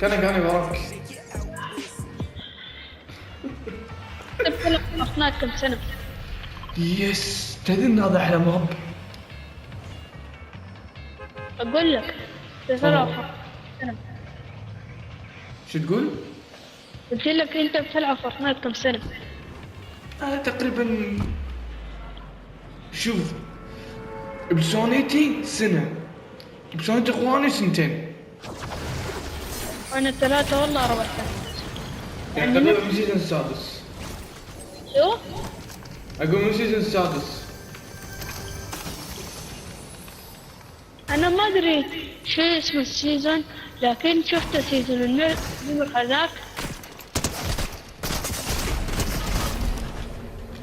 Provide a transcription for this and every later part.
كان وراك. تلعب فورتنايت كم سنة؟ يس، تدري ان هذا احلى ماب. أقول لك تلعب فورتنايت كم سنة؟ شو تقول؟ قلت لك أنت بتلعب فورتنايت كم سنة؟ تقريبا. شوف، بسونيتي سنة، بسونيت اخواني سنتين. أنا 3 ولا 4 سنوات. يعني تقريبا من السيزون السادس. شو؟ اقول من السيزون السادس. أنا ما أدري شو اسم السيزون، لكن شفت سيزون النمر هذاك.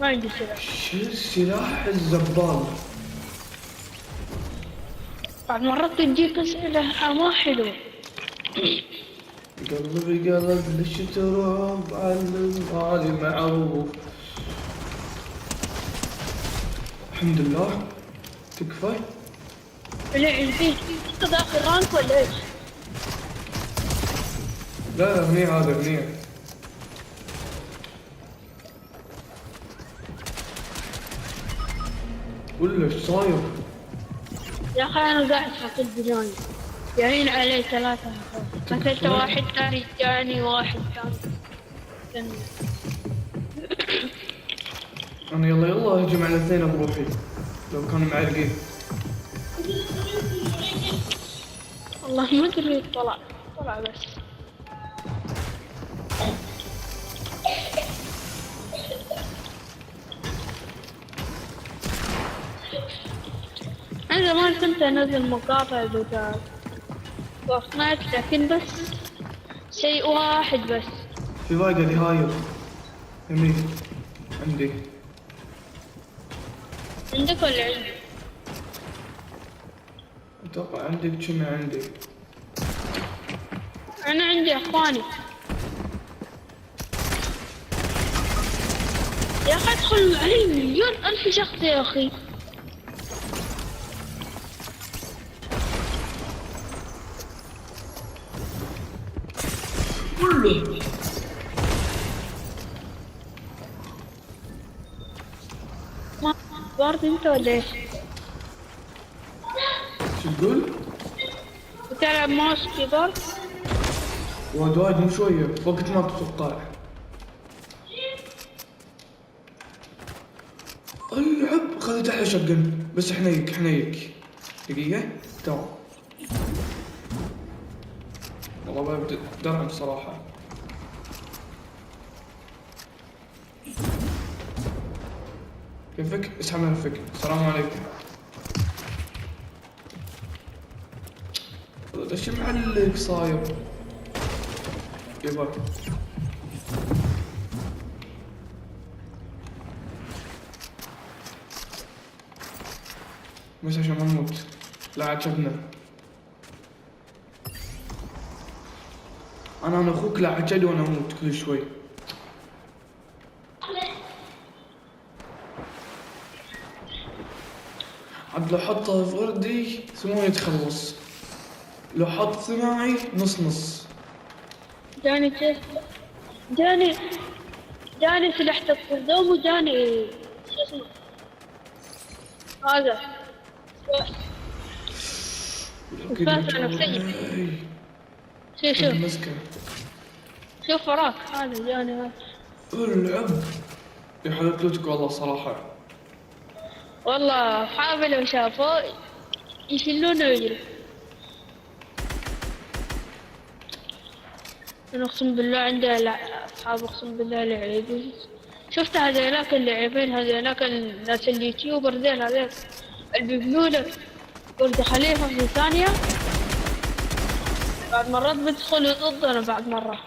ما عندي سلاح. شو السلاح الزبال؟ بعد مرات تجيك أسئلة ما حلوة. قلبي قلب ليش تروح بعلم غالي معروف. الحمد لله تكفى. ليه فيه؟ أنت داخل رانك ولا إيش؟ لا منيح، هذا منيح. ولا ايش صاير؟ يا أخي أنا قاعد في البداية جايين علي 3 قتلت واحد ثاني جاني واحد ثاني. انا يلا هجم على الاثنين بروحي لو كانوا معلقين. والله ما ادري طلع بس. انا زمان كنت انزل مقاطع بتاع فورتنايت، لكن بس شيء واحد بس. في واحد اللي هاير يمين عندي. عندك ولا عندي؟ اتوقع عندك كنا عندي. انا عندي اخواني. يا اخي ادخل علي 1,000,000 شخص يا اخي. كله ما بارد انت ولا ايش؟ شو تقول؟ بتلعب ماوس كيبورد؟ وايد مو شوية، وقت ما تتوقع. العب خذيت احلى شقن، بس حنيك دقيقة تمام. والله ببدأ درعم صراحة. كيفك؟ اسحب ملفك. السلام عليكم. ايش معلق صاير؟ يبا بس عشان ما نموت. لا عجبنا. انا اخوك، لا عجل وانا اموت كل شوي. عاد لو حطها فردي سموه يتخلص، لو حط ثنائي نص. جاني سلاح التصديم وجاني شو اسمه هذا الفاتحة نفسية. شوف شوف وراك هذا جاني هذا. العب يا حلقتك والله صراحة. والله أصحابي لو شافوه يشلونه ويجري. أنا أقسم بالله عندي أصحاب أقسم بالله لعيبين. شفت هذيلاك اللاعبين هذيلاك الناس اليوتيوبر ذيل هذيل اللي بيبنوا لك برج خليفة في ثانية، بعد مرات بدخل ضدنا بعد مرة.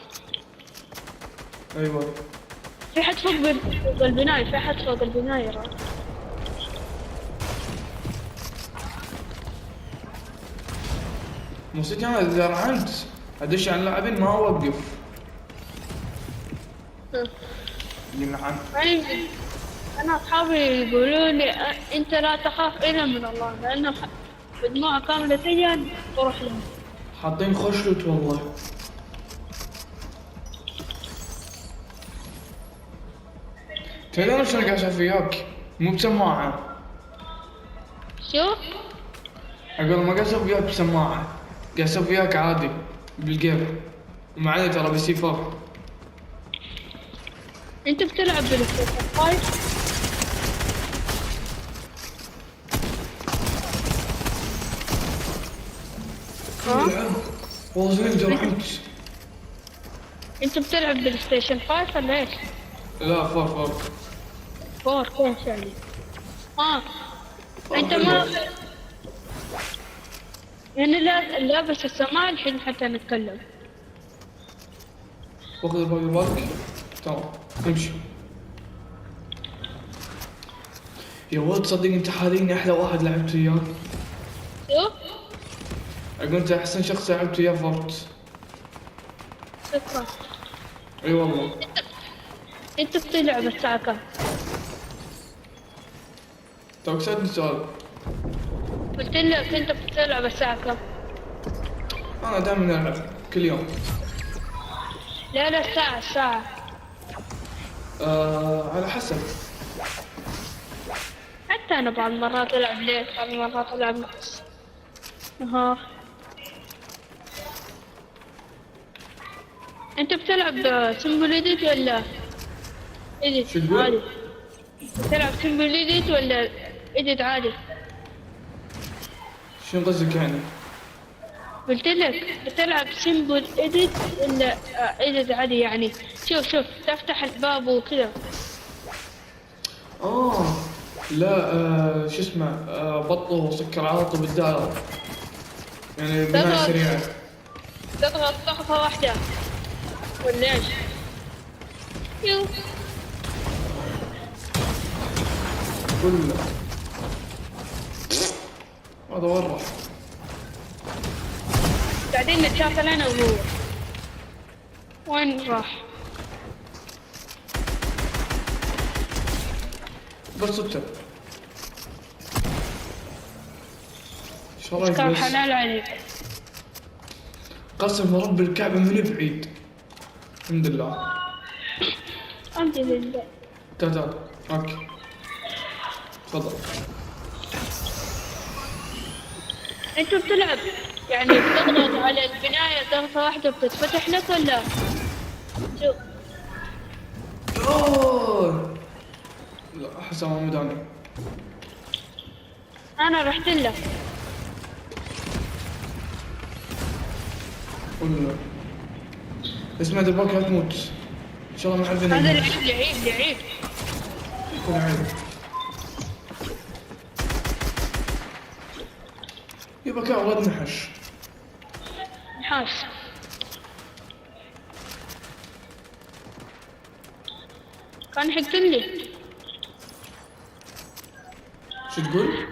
ايوه في حد فوق البناية، في حد فوق البناية راه. موسيقى انا اذا رعنت ادش على اللاعبين ما اوقف. ينعم. أنا أصحابي يقولوا لي أنت لا تخاف إلا من الله، لأنه مجموعة كاملة تجي تروح لهم. حاطين خشلت والله. تدري انا شلون قاعد اسولف وياك؟ مو بسماعة. شو؟ اقول ما قاعد اسولف وياك بسماعة، قاعد اسولف وياك عادي بالجيم. ومع ذلك ترى بس 4. انت بتلعب بالستيشن 5؟ ها؟ والله زين جرحت. انت بتلعب بالستيشن 5 ولا ايش؟ لا 4. 4 كيف يعني؟ انت ما يعني لابس السماعة الحين حتى نتكلم. واخذ الباقي بالك. تمام امشي. يا ولد تصدق انت حاليا احلى واحد لعبت وياه. شو؟ اقول انت احسن شخص لعبت وياه فورت. شكرا. اي والله. انت بتلعب الساعة كم؟ توك سألتني سؤال. قلت لك انت بتلعب الساعة كم؟ انا دائما العب كل يوم. لا الساعة. على حسب. حتى انا بعض المرات العب ليل، بعض المرات العب نص. انت بتلعب سمبل إيديت ولا إيديت شو تقول؟ عادي؟ بتلعب سمبل إيديت ولا إيديت عادي؟ شنو قصدك يعني؟ قلت لك بتلعب سمبل إيديت ولا إيديت عادي يعني؟ شوف تفتح الباب وكذا. لا شو اسمه بطه وسكرات وبالدائرة. يعني بناء تضغط. سريعة. تضغط ضغطة واحدة ولا ايش؟ كله. هذا وين راح؟ قاعدين نتشاكل انا وهو. وين راح؟ بس انت. شو رايك كان بس؟ حلال عليك. قسم رب الكعبة من بعيد. الحمد لله. الحمد لله. تعال اوكي. تفضل. انت بتلعب يعني بتضغط على البناية ضغطة واحدة بتتفتح لك ولا؟ شوف. اوه لا حسام مداني. انا رحت لك. ولا اسمع دباك لا تموت ان شاء الله ما حد هذا يموت. لعيب. يكون عادي. يبا كان ولد نحش. نحاس. كان حق لي. شو تقول؟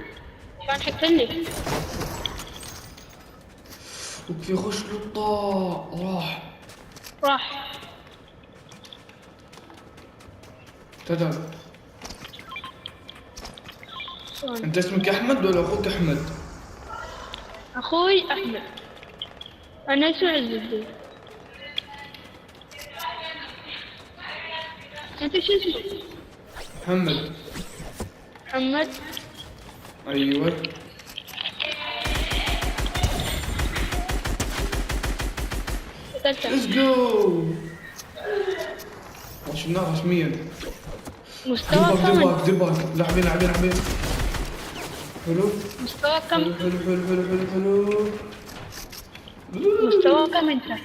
كان حق لي. اوكي خش للطاء راح. تعال. انت اسمك احمد ولا اخوك احمد؟ اخوي احمد. انا اسمي عز الدين. انت شو اسمك؟ محمد. محمد. ايوه. قتلته. ليتس جو. وصلنا رسميا. مستوى كم؟ دير بالك لاعبين. حلو. مستوى كم؟ حلو. مستوى كم انت؟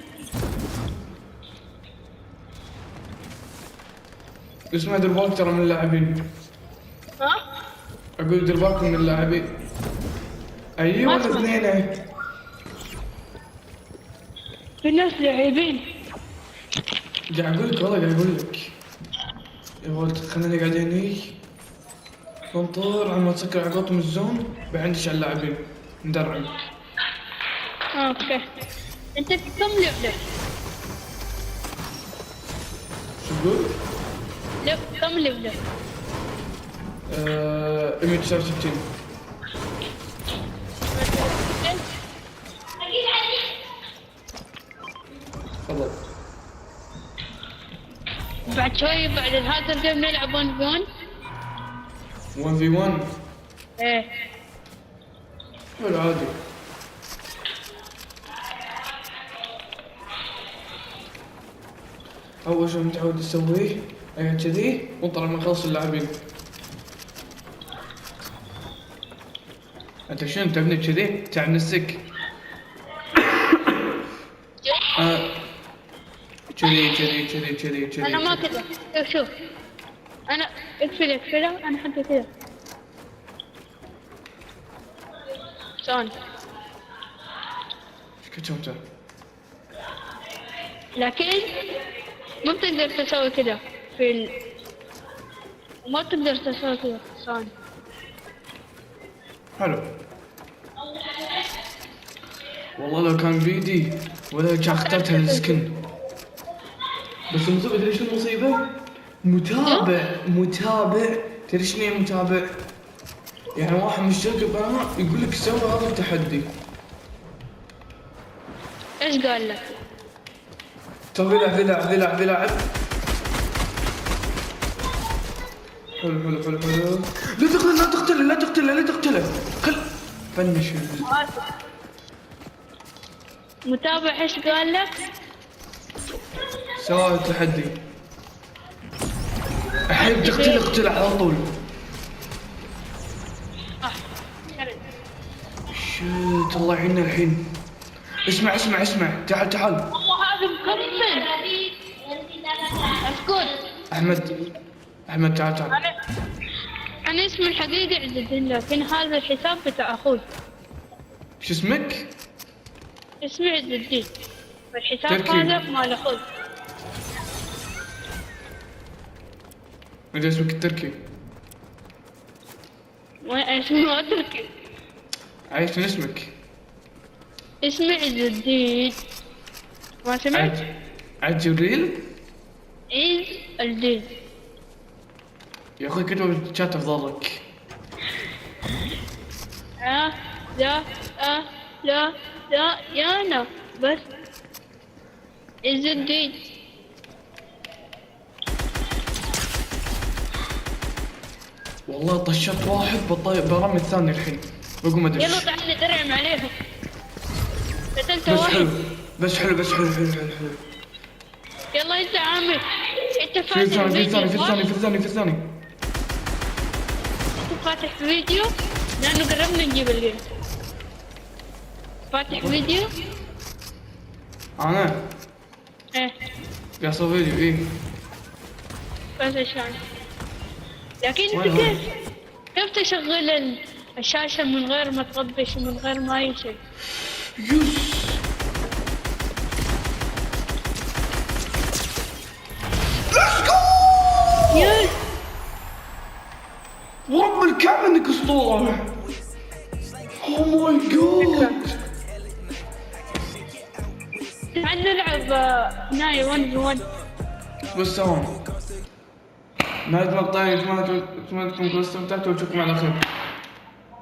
اسمع دير بالك ترى من اللاعبين. ها؟ اقول دير بالك من اللاعبين. ايوه ما اسمع. الاثنين. في ناس لاعبين. قاعد اقول لك والله قاعد اقول لك. يا ولد خلينا قاعدين هني ننطر على ما تسكر عقوتهم الزون بعندش على اللاعبين ندرعم. اوكي. انت كم ليفلك؟ شو تقول؟ كم ليفلك؟ 169. تفضل. بعد شوي بعد هذا الجيم نلعب 1 في 1. 1 في 1 ايه حلو عادي. اول شيء متعود اسويه كذي وطلع من خلص اللاعبين. انت شنو تبني كذي تعب نفسك؟ كذي انا ما كذا. شوف انا اقفله انا حتى كذا ثاني. ايش كتبته؟ لكن ما بتقدر تسوي كذا ما تقدر تسوي كذا ثاني. حلو والله لو كان بيدي ولا كان اخترت هالسكن. بس المصيبة تدري شو المصيبة؟ متابع تدري شنو يعني متابع؟ يعني واحد من الشركة بقى يقول لك سوي هذا التحدي. ايش قال لك؟ طب في لاعب حلو. لا تقتله خل فنش. متابع ايش قال لك؟ سوى التحدي. الحين تقتله على طول. شو الله يعيننا الحين. اسمع تعال. والله هذا مكمل. اسكت احمد تعال. انا اسمي الحقيقي عز الدين لكن هذا الحساب بتاع اخوي. شو اسمك؟ اسمي عز الدين والحساب تركي. هذا مال اخوي. انت اسمك التركي. اسمي ما تركي. عايش من اسمك. اسمي عز الدين. ما سمعت؟ عاد جبريل؟ عز الدين. يا اخوي كتب بالشات افضلك. لا يا انا بس عز الدين. والله طشت واحد برمي الثاني الحين بقوم ادش. يلا تعال ندرعم عليهم. قتلت بس واحد. حلو. يلا انت عامر. انت في فاتح فيديو. الثاني. انت فاتح فيديو لانه قربنا نجيب الجيم. فاتح فيديو. انا ايه قاعد اسوي فيديو ايه. بس عشان لكن انت وين هو؟ كيف تشغل الشاشة من غير ما تطبش ومن غير ما اي شيء؟ يس يس ورب الكعبة انك اسطورة. اوه ماي جاد. تعال نلعب ناي 1 في 1. بس ثواني. نهاية مقطعي اتمنى تكونوا استمتعتوا واشوفكم على خير.